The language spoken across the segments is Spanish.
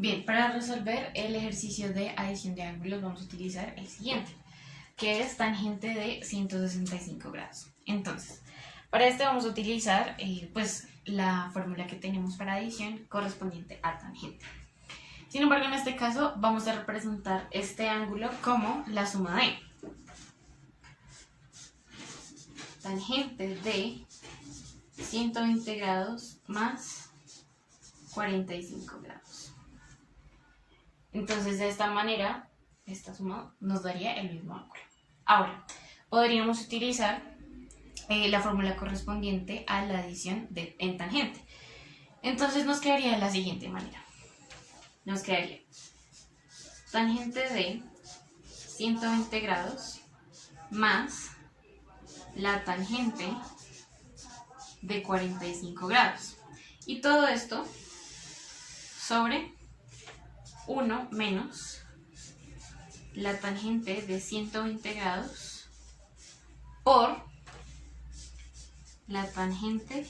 Bien, para resolver el ejercicio de adición de ángulos vamos a utilizar el siguiente, que es tangente de 165 grados. Entonces, para este vamos a utilizar pues la fórmula que tenemos para adición correspondiente a tangente. Sin embargo, en este caso vamos a representar este ángulo como la suma de tangente de 120 grados más 45 grados. Entonces, de esta manera, esta suma nos daría el mismo ángulo. Ahora, podríamos utilizar la fórmula correspondiente a la adición en tangente. Entonces, nos quedaría de la siguiente manera. Nos quedaría tangente de 120 grados más la tangente de 45 grados. Y todo esto sobre 1 menos la tangente de 120 grados por la tangente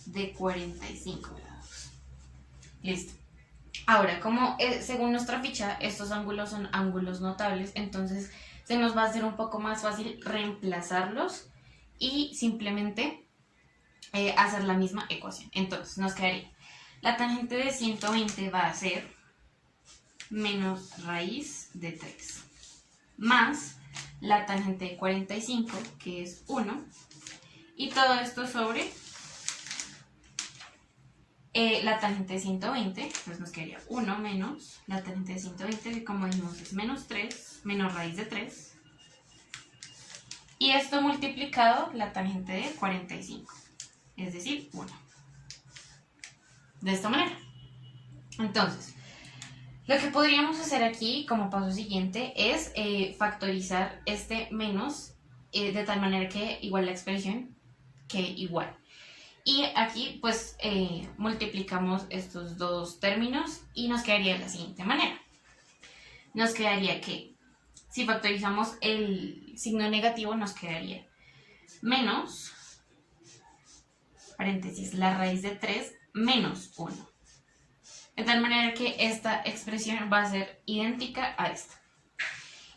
de 45 grados. Listo. Ahora, como según nuestra ficha, estos ángulos son ángulos notables, entonces se nos va a hacer un poco más fácil reemplazarlos y simplemente hacer la misma ecuación. Entonces, nos quedaría la tangente de 120 va a ser menos raíz de 3 más la tangente de 45, que es 1, y todo esto sobre la tangente de 120, entonces nos quedaría 1 menos la tangente de 120, que como dijimos es menos 3, menos raíz de 3, y esto multiplicado la tangente de 45, es decir, 1. De esta manera. Entonces, lo que podríamos hacer aquí como paso siguiente es factorizar este menos de tal manera que igual la expresión que igual. Y aquí pues multiplicamos estos dos términos y nos quedaría de la siguiente manera. Nos quedaría que si factorizamos el signo negativo nos quedaría menos, paréntesis, la raíz de 3 menos 1. De tal manera que esta expresión va a ser idéntica a esta.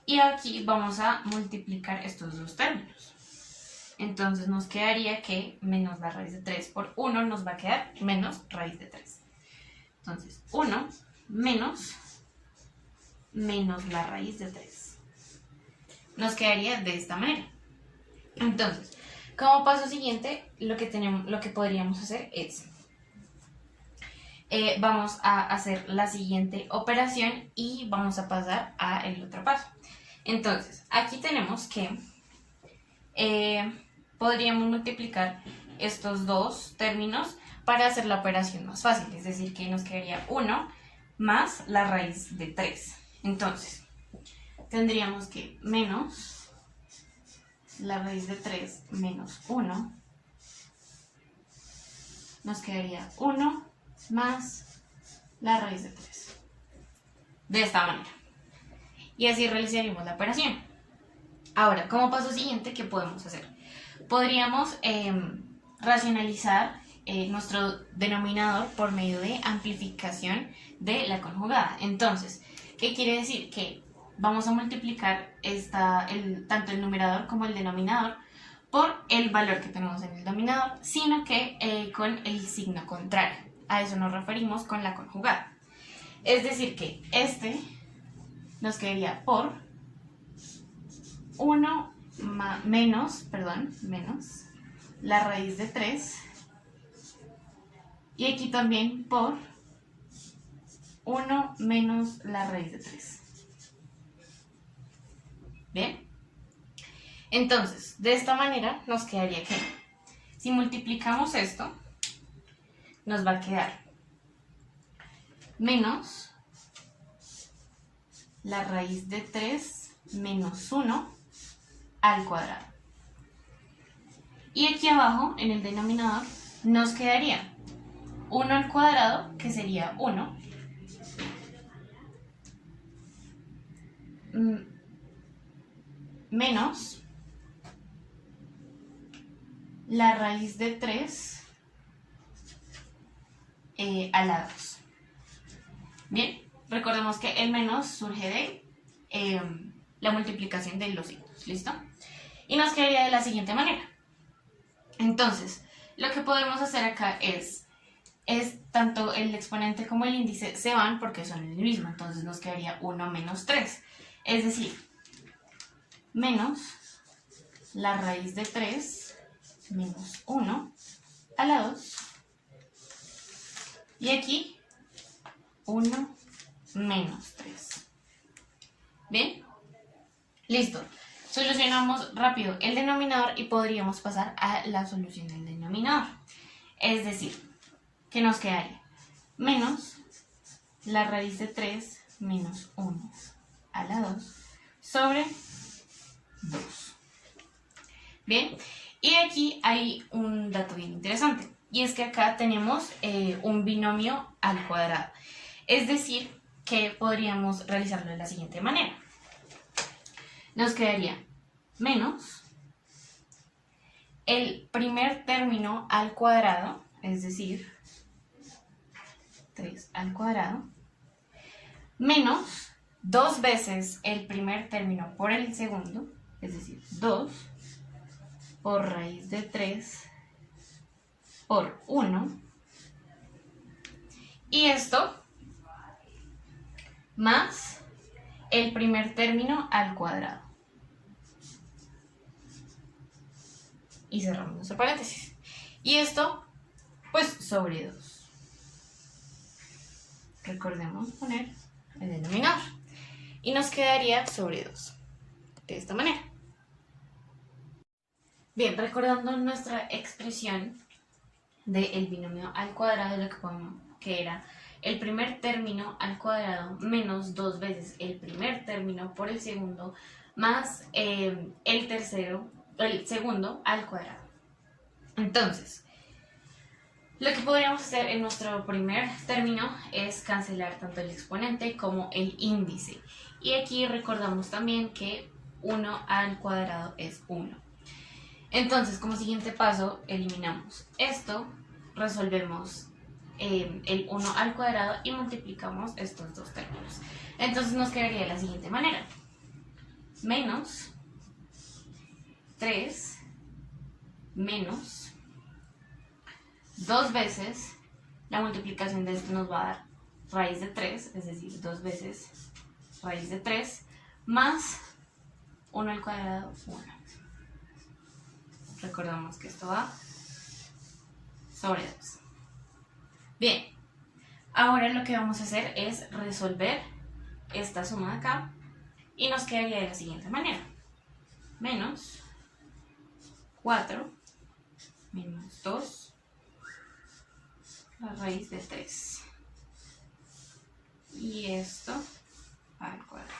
Y aquí vamos a multiplicar estos dos términos. Entonces nos quedaría que menos la raíz de 3 por 1 nos va a quedar menos raíz de 3. Entonces 1 menos la raíz de 3. Nos quedaría de esta manera. Entonces, como paso siguiente, lo que podríamos hacer es vamos a hacer la siguiente operación y vamos a pasar al otro paso. Entonces, aquí tenemos que podríamos multiplicar estos dos términos para hacer la operación más fácil, es decir, que nos quedaría 1 más la raíz de 3. Entonces, tendríamos que menos la raíz de 3 menos 1, nos quedaría 1 más la raíz de 3. De esta manera. Y así realizaríamos la operación. Ahora, como paso siguiente, ¿qué podemos hacer? Podríamos racionalizar nuestro denominador por medio de amplificación de la conjugada. Entonces, ¿qué quiere decir? Que vamos a multiplicar tanto el numerador como el denominador por el valor que tenemos en el denominador, sino que con el signo contrario. A eso nos referimos con la conjugada. Es decir, que este nos quedaría por 1 menos la raíz de 3. Y aquí también por 1 menos la raíz de 3. ¿Bien? Entonces, de esta manera nos quedaría que si multiplicamos esto, nos va a quedar menos la raíz de 3 menos 1 al cuadrado. Y aquí abajo, en el denominador, nos quedaría 1 al cuadrado, que sería 1, menos la raíz de 3 a la 2. Bien, recordemos que el menos surge de la multiplicación de los signos, ¿listo? Y nos quedaría de la siguiente manera. Entonces, lo que podemos hacer acá es tanto el exponente como el índice se van porque son el mismo, entonces nos quedaría 1 menos 3. Es decir, menos la raíz de 3 menos 1 a la 2. Y aquí 1 menos 3. ¿Bien? Listo. Solucionamos rápido el denominador y podríamos pasar a la solución del denominador. Es decir, que nos quedaría menos la raíz de 3 menos 1 a la 2 sobre 2. Bien, y aquí hay un dato bien interesante, y es que acá tenemos un binomio al cuadrado. Es decir, que podríamos realizarlo de la siguiente manera. Nos quedaría menos el primer término al cuadrado, es decir, 3 al cuadrado, menos 2 veces el primer término por el segundo, es decir, 2 por raíz de 3 por 1, y esto más el primer término al cuadrado. Y cerramos nuestro paréntesis. Y esto, pues, sobre 2. Recordemos poner el denominador. Y nos quedaría sobre 2. De esta manera. Bien, recordando nuestra expresión del binomio al cuadrado, lo que era el primer término al cuadrado menos 2 veces el primer término por el segundo más el segundo al cuadrado. Entonces, lo que podríamos hacer en nuestro primer término es cancelar tanto el exponente como el índice. Y aquí recordamos también que 1 al cuadrado es 1. Entonces, como siguiente paso, eliminamos esto, resolvemos el 1 al cuadrado y multiplicamos estos dos términos. Entonces nos quedaría de la siguiente manera. Menos 3 menos 2 veces la multiplicación de esto nos va a dar raíz de 3, es decir, 2 veces raíz de 3 más 1 al cuadrado, 1. Recordamos que esto va sobre 2. Bien, ahora lo que vamos a hacer es resolver esta suma de acá y nos quedaría de la siguiente manera. Menos 4 menos 2 la raíz de 3. Y esto al cuadrado.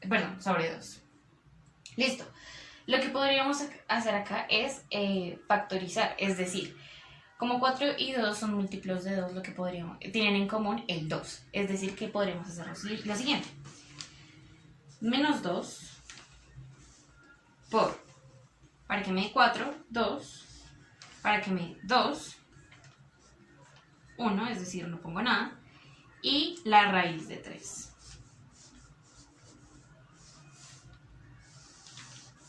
Perdón, sobre 2. Listo. Lo que podríamos hacer acá es factorizar, es decir, como 4 y 2 son múltiplos de 2, lo que tienen en común el 2. Es decir, que podríamos hacer lo siguiente. Menos 2 por, para que me dé 4, 2, para que me dé 2, 1, es decir, no pongo nada, y la raíz de 3.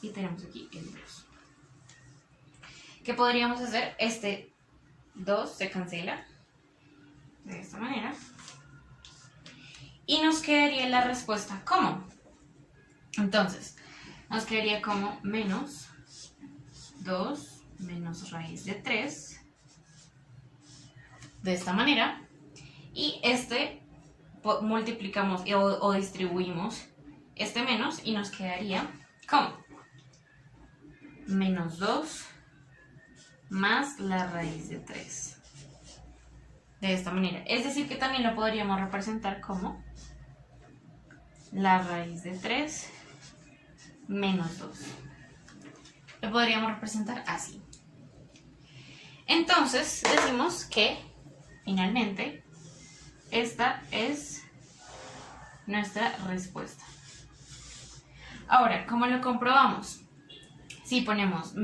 Y tenemos aquí el 2. ¿Qué podríamos hacer? Este 2 se cancela de esta manera y nos quedaría la respuesta como. Entonces, nos quedaría como menos 2 menos raíz de 3 de esta manera, y este multiplicamos o distribuimos este menos y nos quedaría como menos 2 más la raíz de 3 de esta manera. Es decir, que también lo podríamos representar como la raíz de 3 menos 2. Lo podríamos representar así. Entonces decimos que finalmente esta es nuestra respuesta. Ahora, ¿cómo lo comprobamos? Si ponemos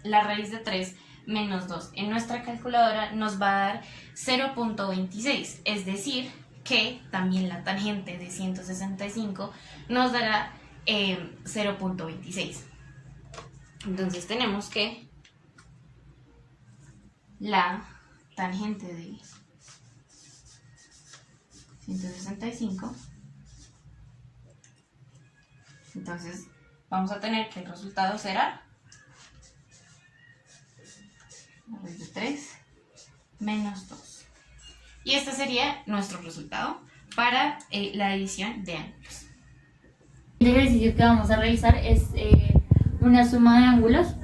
la raíz de 3 menos 2 en nuestra calculadora, nos va a dar 0.26, es decir, que también la tangente de 165 nos dará 0.26. Entonces tenemos que la tangente de 165, entonces vamos a tener que el resultado será la raíz de 3 menos 2. Y este sería nuestro resultado para la división de ángulos. El ejercicio que vamos a realizar es una suma de ángulos.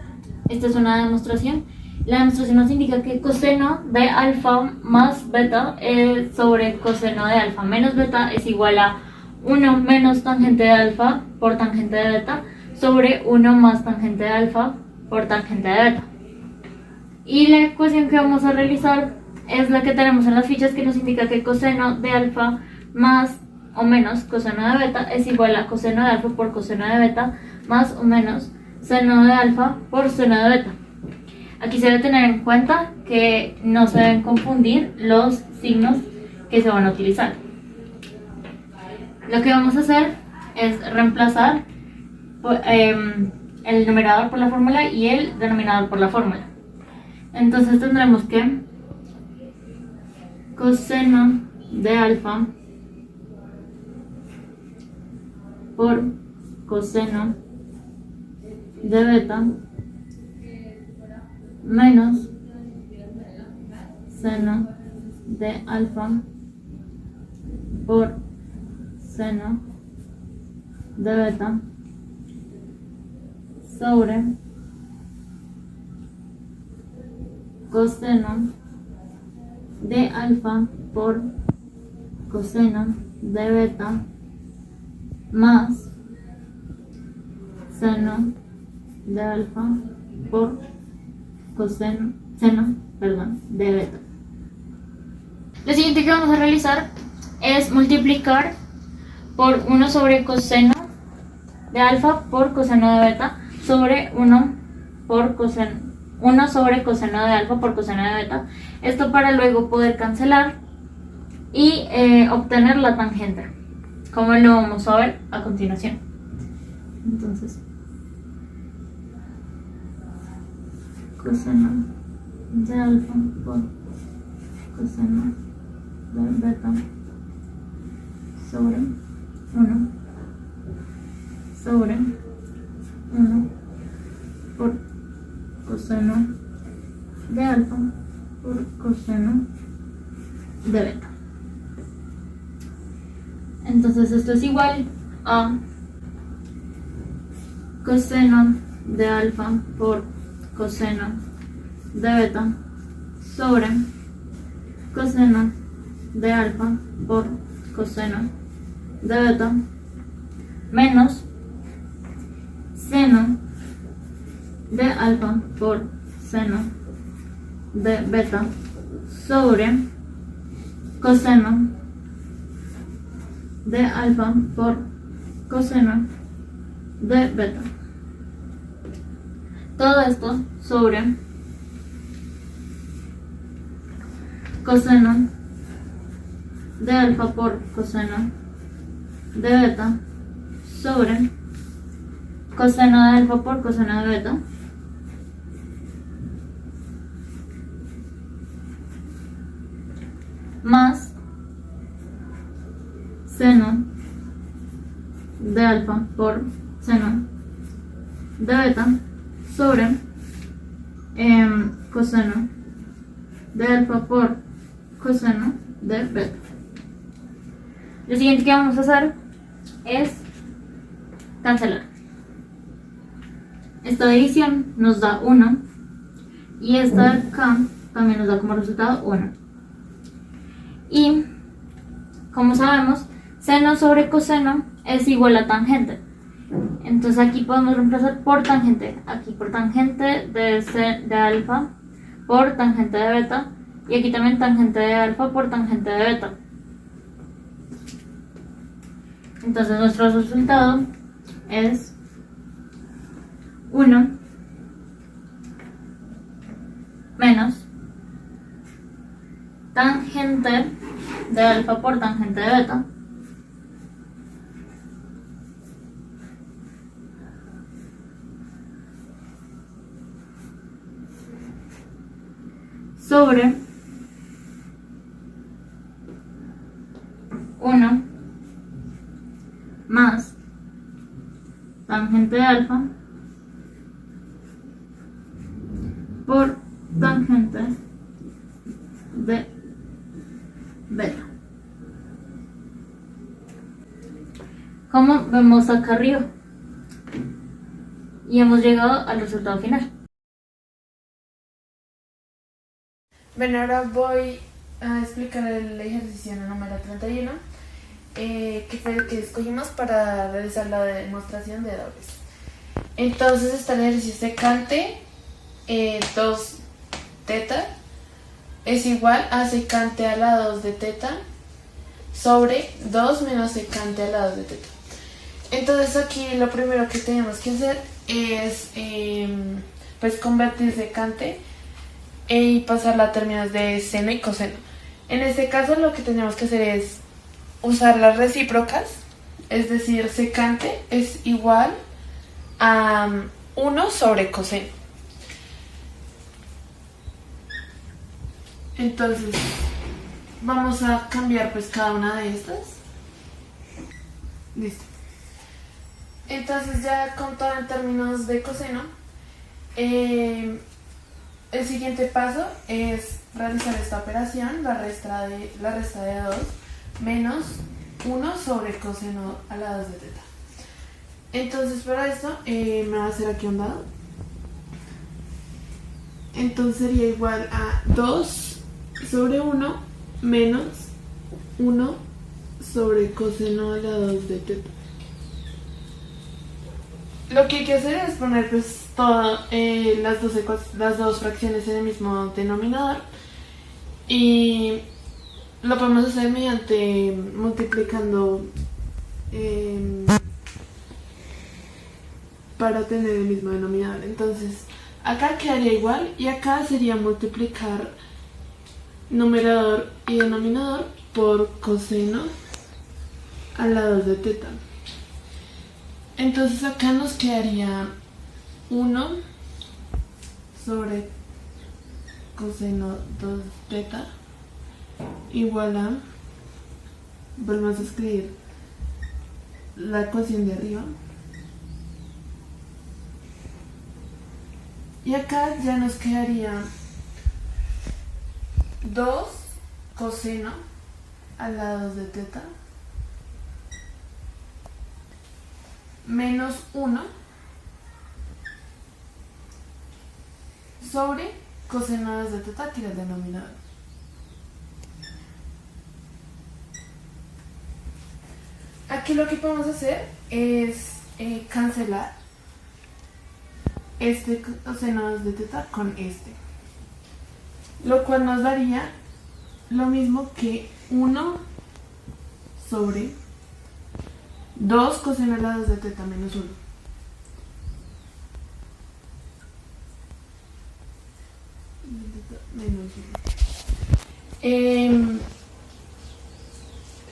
Esta es una demostración. La demostración nos indica que coseno de alfa más beta sobre coseno de alfa menos beta es igual a 1 menos tangente de alfa por tangente de beta sobre 1 más tangente de alfa por tangente de beta. Y la ecuación que vamos a realizar es la que tenemos en las fichas, que nos indica que coseno de alfa más o menos coseno de beta es igual a coseno de alfa por coseno de beta más o menos seno de alfa por seno de beta. Aquí se debe tener en cuenta que no se deben confundir los signos que se van a utilizar. Lo que vamos a hacer es reemplazar el numerador por la fórmula y el denominador por la fórmula. Entonces tendremos que coseno de alfa por coseno de beta menos seno de alfa por seno de beta sobre coseno de alfa por coseno de beta más seno de alfa por seno de beta. Lo siguiente que vamos a realizar es multiplicar por 1 sobre coseno de alfa por coseno de beta sobre 1 sobre coseno de alfa por coseno de beta. Esto para luego poder cancelar y obtener la tangente, como lo vamos a ver a continuación. Entonces, coseno de alfa por coseno de beta sobre 1 sobre 1 por coseno de alfa por coseno de beta. Entonces esto es igual a coseno de alfa por coseno de beta sobre coseno de alfa por coseno de beta menos seno de alfa por seno de beta sobre coseno de alfa por coseno de beta. Todo esto sobre coseno de alfa por coseno de beta sobre coseno de alfa por coseno de beta más seno de alfa por seno de beta sobre coseno de alfa por coseno de beta. Lo siguiente que vamos a hacer es cancelar. Esta división nos da 1 y esta de acá también nos da como resultado 1. Y como sabemos, seno sobre coseno es igual a tangente. Entonces aquí podemos reemplazar por tangente. Aquí por tangente de alfa por tangente de beta. Y aquí también tangente de alfa por tangente de beta. Entonces nuestro resultado es 1 menos tangente de alfa por tangente de beta sobre 1 más tangente de alfa por tangente de beta. Como vemos acá arriba, y hemos llegado al resultado final. Bueno, ahora voy a explicar el ejercicio número 31, que fue el que escogimos para realizar la demostración de dobles. Entonces está el ejercicio secante 2 teta es igual a secante a la 2 de teta sobre 2 menos secante a la 2 de teta. Entonces aquí lo primero que tenemos que hacer es pues convertir secante y pasarla a términos de seno y coseno. En este caso lo que tenemos que hacer es usar las recíprocas, es decir, secante es igual a 1 sobre coseno. Entonces vamos a cambiar pues cada una de estas. Listo. Entonces ya con todo en términos de coseno, el siguiente paso es realizar esta operación, la resta de 2 menos 1 sobre coseno a la 2 de teta. Entonces para esto me va a hacer aquí un dado. Entonces sería igual a 2 sobre 1 menos 1 sobre coseno a la 2 de teta. Lo que hay que hacer es poner pues todas las dos fracciones en el mismo denominador, y lo podemos hacer mediante multiplicando para tener el mismo denominador. Entonces acá quedaría igual y acá sería multiplicar numerador y denominador por coseno a la 2 de teta. Entonces acá nos quedaría 1 sobre coseno 2 teta igual a, volvemos a escribir la ecuación de arriba, y acá ya nos quedaría 2 coseno a la 2 de teta menos 1 sobre coseno a 2 de teta, que es el denominador. Aquí lo que podemos hacer es cancelar este coseno a 2 de teta con este, lo cual nos daría lo mismo que 1 sobre 2 coseno a la 2 de teta menos 1.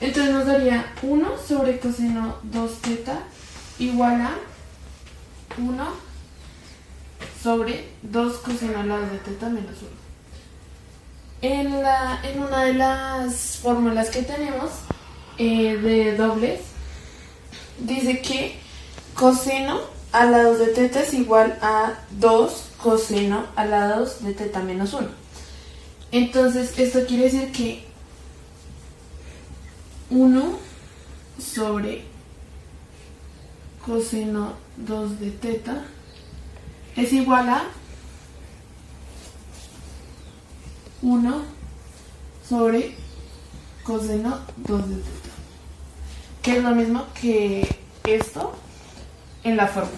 Entonces nos daría 1 sobre coseno 2 teta igual a 1 sobre 2 coseno a la 2 de teta menos 1. En una de las fórmulas que tenemos de dobles, dice que coseno a la 2 de teta es igual a 2 coseno a la 2 de teta menos 1. Entonces esto quiere decir que 1 sobre coseno 2 de teta es igual a 1 sobre coseno 2 de teta, que es lo mismo que esto en la fórmula.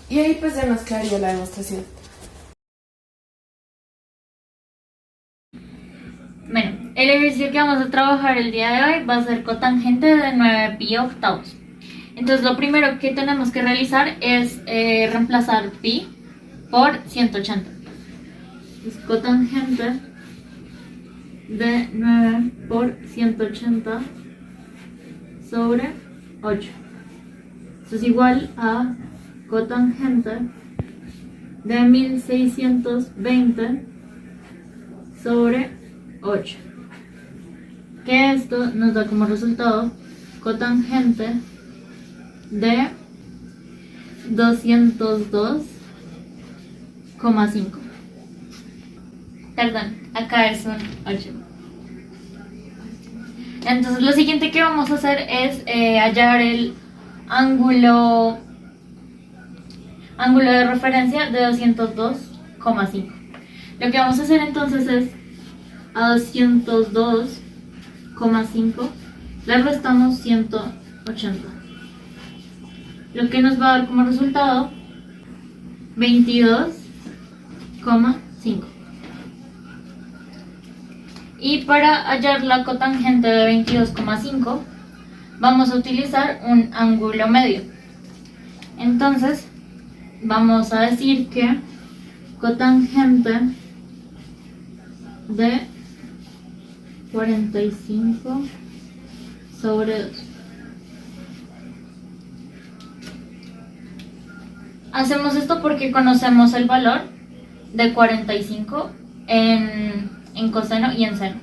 Y ahí pues ya nos quedaría la demostración. Bueno, el ejercicio que vamos a trabajar el día de hoy va a ser cotangente de 9 pi octavos. Entonces lo primero que tenemos que realizar es reemplazar pi por 180. Entonces, cotangente de 9 por 180 sobre 8. Esto es igual a cotangente de 1620 sobre 8. Que esto nos da como resultado cotangente de 202,5. Perdón, acá es un 8. Entonces lo siguiente que vamos a hacer es hallar el ángulo de referencia de 202,5. Lo que vamos a hacer entonces es a 202,5 le restamos 180, lo que nos va a dar como resultado 22,5. Y para hallar la cotangente de 22,5 vamos a utilizar un ángulo medio. Entonces vamos a decir que cotangente de 45 sobre 2. Hacemos esto porque conocemos el valor de 45 en coseno y en seno,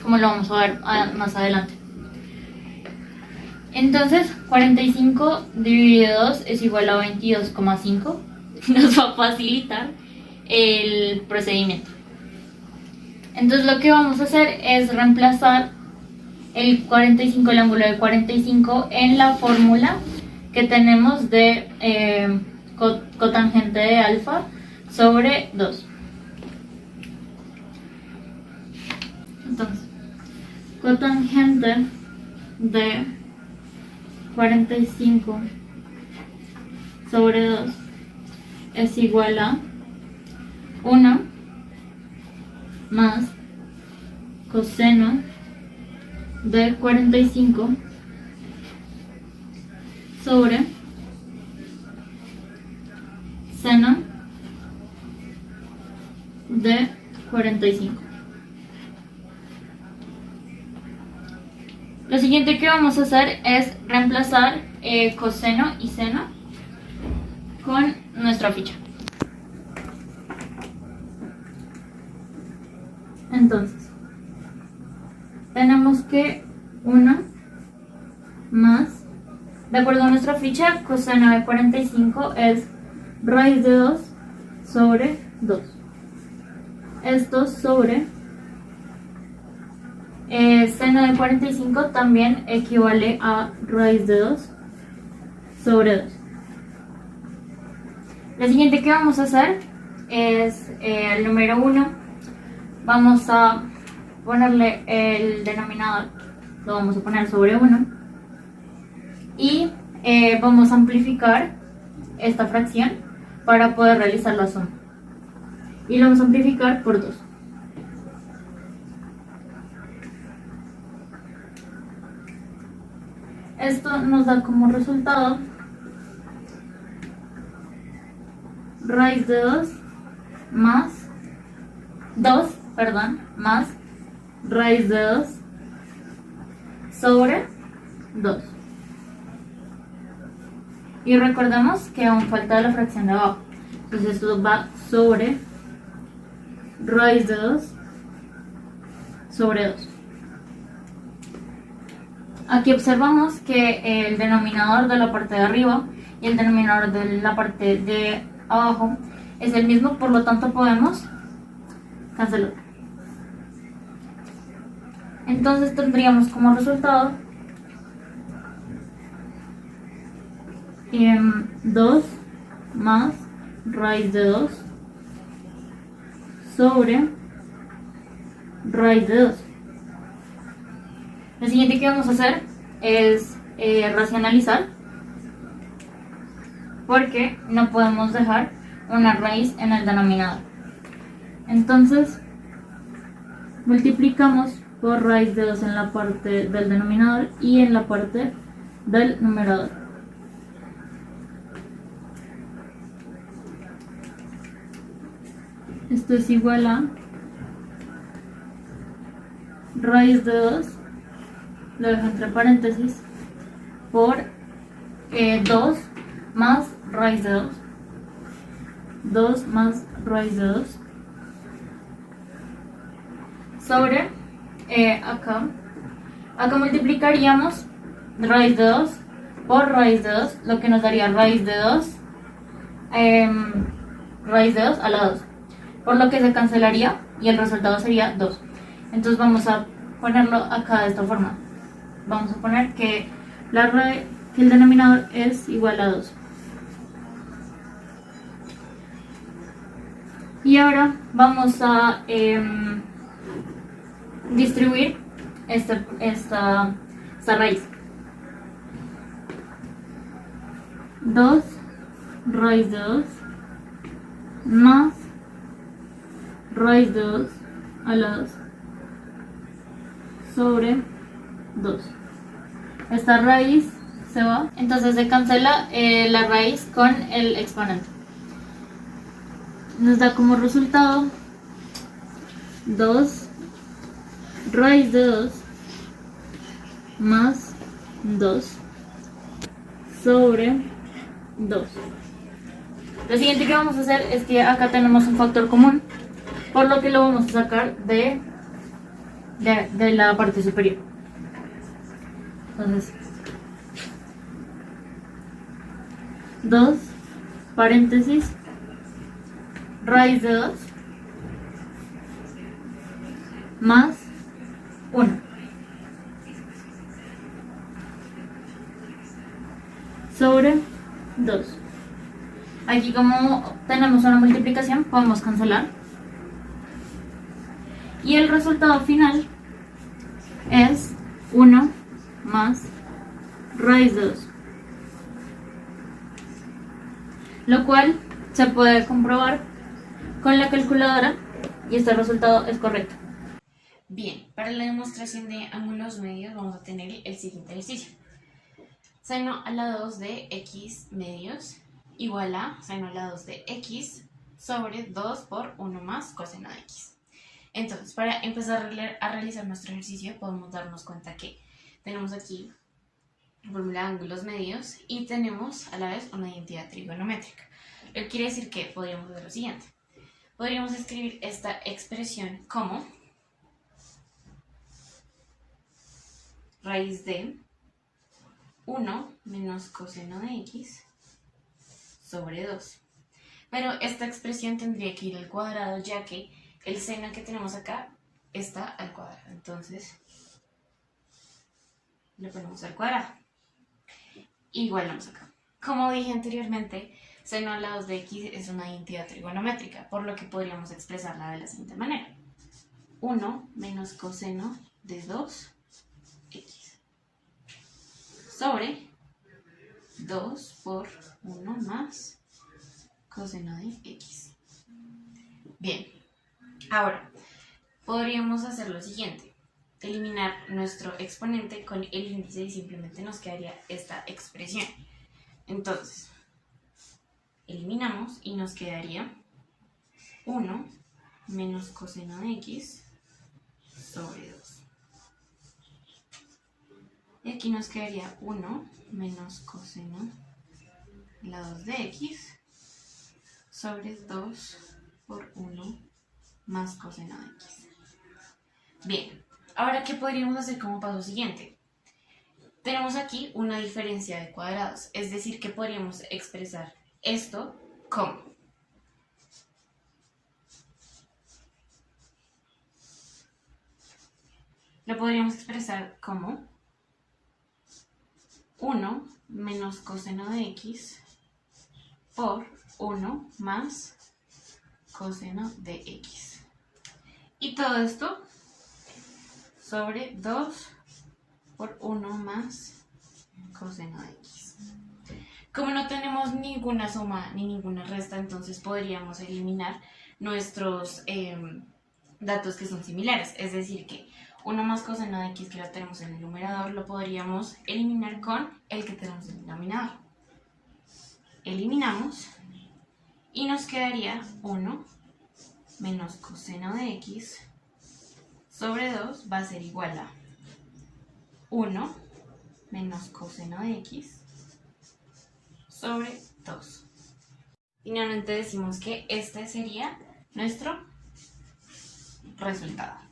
como lo vamos a ver más adelante. Entonces 45 dividido 2 es igual a 22,5. Nos va a facilitar el procedimiento. Entonces lo que vamos a hacer es reemplazar el 45, el ángulo de 45 en la fórmula que tenemos de cotangente de alfa sobre 2. Entonces, cotangente de 45 sobre 2 es igual a 1 más coseno de 45 sobre seno de 45. Lo siguiente que vamos a hacer es reemplazar coseno y seno con nuestra ficha. Entonces, tenemos que 1 más, de acuerdo a nuestra ficha, coseno de 45 es raíz de 2 sobre 2. Esto sobre seno de 45 también equivale a raíz de 2 sobre 2. Lo siguiente que vamos a hacer es el número 1. Vamos a ponerle el denominador, lo vamos a poner sobre 1. Y vamos a amplificar esta fracción para poder realizar la suma. Y lo vamos a amplificar por 2. Esto nos da como resultado raíz de 2 más raíz de 2 sobre 2. Y recordemos que aún falta la fracción de abajo. Entonces esto va sobre raíz de 2 sobre 2. Aquí observamos que el denominador de la parte de arriba y el denominador de la parte de abajo es el mismo, por lo tanto podemos cancelar. Entonces tendríamos como resultado 2 más raíz de 2 sobre raíz de 2. Lo siguiente que vamos a hacer es racionalizar, porque no podemos dejar una raíz en el denominador. Entonces multiplicamos por raíz de 2 en la parte del denominador y en la parte del numerador. Esto es igual a raíz de 2, lo dejo entre paréntesis, por 2 más raíz de 2. 2 más raíz de 2 sobre acá multiplicaríamos raíz de 2 por raíz de 2, lo que nos daría raíz de 2 raíz de 2 a la 2, por lo que se cancelaría y el resultado sería 2. Entonces vamos a ponerlo acá de esta forma. Vamos a poner que el denominador es igual a 2. Y ahora vamos a distribuir esta raíz. 2 raíz de 2 más raíz de 2 a la 2 sobre 2. Esta raíz se va, entonces se cancela la raíz con el exponente. Nos da como resultado 2 raíz de 2 más 2 sobre 2. Lo siguiente que vamos a hacer es que acá tenemos un factor común, por lo que lo vamos a sacar de la parte superior. Entonces 2 paréntesis raíz de 2 más 1 sobre 2. Aquí, como tenemos una multiplicación, podemos cancelar y el resultado final es 1 más raíz de 2, lo cual se puede comprobar con la calculadora y este resultado es correcto. Bien, para la demostración de ángulos medios vamos a tener el siguiente ejercicio. Seno a la 2 de x medios igual a seno a la 2 de x sobre 2 por 1 más coseno de x. Entonces, para empezar a realizar nuestro ejercicio, podemos darnos cuenta que tenemos aquí la fórmula de ángulos medios y tenemos a la vez una identidad trigonométrica. Lo que quiere decir que podríamos hacer lo siguiente. Podríamos escribir esta expresión como raíz de 1 menos coseno de x sobre 2. Pero esta expresión tendría que ir al cuadrado, ya que el seno que tenemos acá está al cuadrado. Entonces, le ponemos al cuadrado. Igualamos acá. Como dije anteriormente, seno a la 2 de x es una identidad trigonométrica, por lo que podríamos expresarla de la siguiente manera. 1 menos coseno de 2x sobre 2 por 1 más coseno de x. Bien, ahora podríamos hacer lo siguiente. Eliminar nuestro exponente con el índice y simplemente nos quedaría esta expresión. Entonces, eliminamos y nos quedaría 1 menos coseno de x sobre 2. Y aquí nos quedaría 1 menos coseno de la 2 de x sobre 2 por 1 más coseno de x. Bien, ahora, ¿qué podríamos hacer como paso siguiente? Tenemos aquí una diferencia de cuadrados, es decir, que podríamos expresar esto como lo podríamos expresar como 1 menos coseno de x por 1 más coseno de x. Y todo esto sobre 2 por 1 más coseno de x. Como no tenemos ninguna suma ni ninguna resta, entonces podríamos eliminar nuestros datos que son similares. Es decir, que 1 más coseno de x que lo tenemos en el numerador lo podríamos eliminar con el que tenemos en el denominador. Eliminamos y nos quedaría 1 menos coseno de x sobre 2 va a ser igual a 1 menos coseno de x sobre 2. Finalmente decimos que este sería nuestro resultado.